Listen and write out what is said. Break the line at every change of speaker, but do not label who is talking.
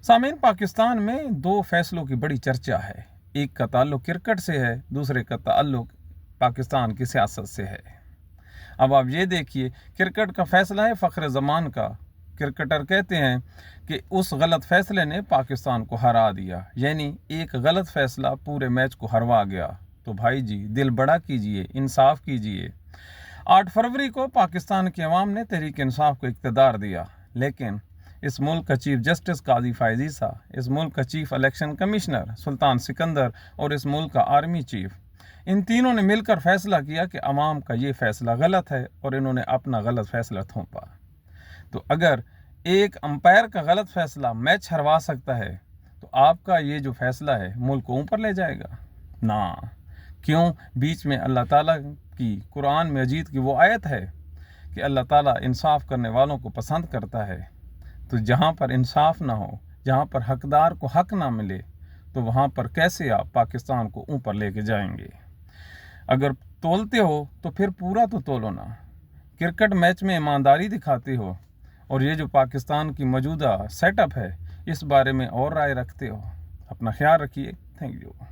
सामीन, पाकिस्तान में दो फैसलों की बड़ी चर्चा है। एक का ताल्लुक क्रिकेट से है, दूसरे का ताल्लुक पाकिस्तान की सियासत से है। अब आप ये देखिए, क्रिकेट का फैसला है फ़ख्र ज़मान का। क्रिकेटर कहते हैं कि उस गलत फैसले ने पाकिस्तान को हरा दिया, यानी एक गलत फैसला पूरे मैच को हरवा गया। तो भाई जी, दिल बड़ा कीजिए, इंसाफ कीजिए। 8 फरवरी को पाकिस्तान की अवाम ने तहरीक इंसाफ को इक़्तिदार दिया, लेकिन इस मुल्क का चीफ जस्टिस काजी फ़ायज़ ईसा, इस मुल्क का चीफ इलेक्शन कमिश्नर सुल्तान सिकंदर और इस मुल्क का आर्मी चीफ, इन तीनों ने मिलकर फैसला किया कि अवाम का ये फैसला गलत है और इन्होंने अपना गलत फैसला थोपा। तो अगर एक अंपायर का गलत फैसला मैच हरवा सकता है, तो आपका ये जो फैसला है मुल्क को ऊपर ले जाएगा ना। क्यों? बीच में अल्लाह ताला की कुरान मजीद की वो आयत है कि अल्लाह ताला इंसाफ करने वालों को पसंद करता है। तो जहाँ पर इंसाफ ना हो, जहाँ पर हकदार को हक ना मिले, तो वहाँ पर कैसे आप पाकिस्तान को ऊपर लेके जाएंगे? अगर तोलते हो तो फिर पूरा तो तोलो ना। क्रिकेट मैच में ईमानदारी दिखाते हो और ये जो पाकिस्तान की मौजूदा सेटअप है, इस बारे में और राय रखते हो। अपना ख्याल रखिए। Thank you.